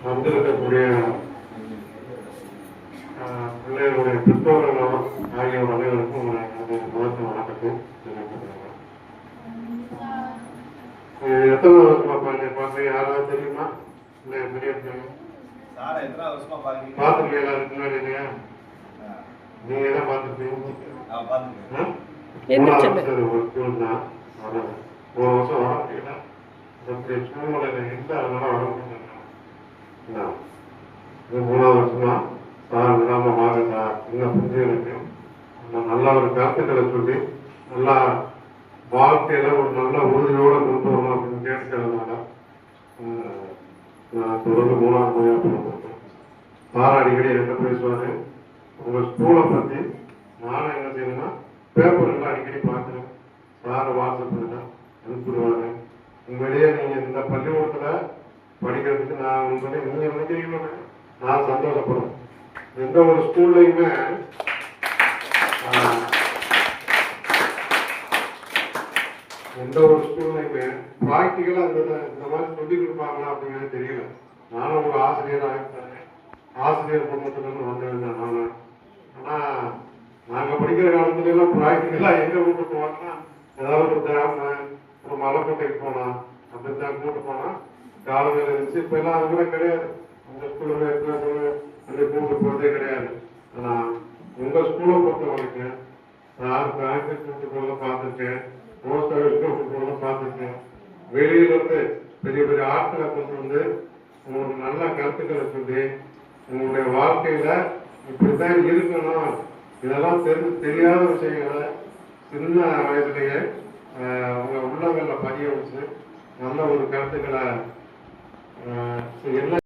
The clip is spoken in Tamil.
வந்திருக்கக்கூடிய பிள்ளைகளுடைய பெற்றோர்கள் ஆகியோர் அனைவருக்கும் முதல் வணக்கத்தை தெரிவித்துக்கிறேன். எத்தனை வருஷமா பார்த்து யாராவது தெரியுமா? இல்லை பெரிய பார்த்துருக்கீங்களா? அதுக்கு முன்னாடி இல்லையா? நீங்க தான் பார்த்துருக்கீங்க. ஒரு ஸ்கூல் தான் ஒரு வருஷம் வளர்த்தீங்கன்னா சூழ்நிலை இல்லை, அதனால வர முடியும். இது 3வது வருஷம் தான் சார் விடாம வாங்க சார், இன்னும் புரிஞ்சு நல்ல ஒரு கருத்துக்களை சொல்லி நல்லா வாழ்க்கையில ஒரு நல்ல உறுதியோட கொண்டு வரணும் அப்படின்னு கேட்டுக்கிறதுனால நான் தொடர்ந்து 3வது முறையாக போகிறேன். சார் அடிக்கடி என்ன பேசுவாரு, உங்க ஸ்கூலை பத்தி நானும் என்ன செய்யணும்னா பேப்பர்லாம் அடிக்கடி பார்க்குறேன். சார் வாட்ஸ்அப்ல அனுப்பிடுவாரு. உண்மையிலேயே நீங்க இந்த பள்ளிக்கூடத்துல படிக்கிறதுக்கு நான் உண்மையிலே நீங்க நினைக்கிறீங்களோ நான் சந்தோஷப்படுறேன். எந்த ஒரு ஸ்கூல்லையுமே ப்ராக்டிக்கலா இந்த மாதிரி சொல்லி கொடுப்பாங்களா அப்படிங்கிறது தெரியல. நானும் ஒரு ஆசிரியராக இருந்தேன், ஆசிரியர் குடும்பத்துல வந்திருந்தேன் நானும். ஆனா நாங்க படிக்கிற காலத்துல எல்லாம் ப்ராக்டிக்கலா எங்க கூட்டு போவாங்கன்னா ஏதாவது ஒரு டேம் ஒரு மலைக்கோட்டைக்கு போனா அப்படித்தான் கூட்டு போனா காலங்கள் இருந்துச்சு. இப்ப எல்லாம் அது கூட கிடையாது. உங்க ஸ்கூல்ல அப்படி கூட்டு போறதே கிடையாது. ஆனா உங்க ஸ்கூலை பொறுத்த வரைக்கும் நான் பேங்க் கூட்டு போறத பார்த்துருக்கேன், போஸ்ட் ஆஃபீஸ் கூட்டு போறத பார்த்துருக்கேன். வெளியில இருந்து பெரிய பெரிய ஆட்களை கொண்டு வந்து உங்களுக்கு நல்ல கருத்துக்களை சொல்லி உங்களுடைய வாழ்க்கையில இப்படித்தான் இருக்கணும், இதெல்லாம் தெரியாத விஷயங்களை சின்ன வயசுலயே உங்க உள்ளங்கள்ல பதிய வச்சு நல்ல ஒரு கருத்துக்களை என்ன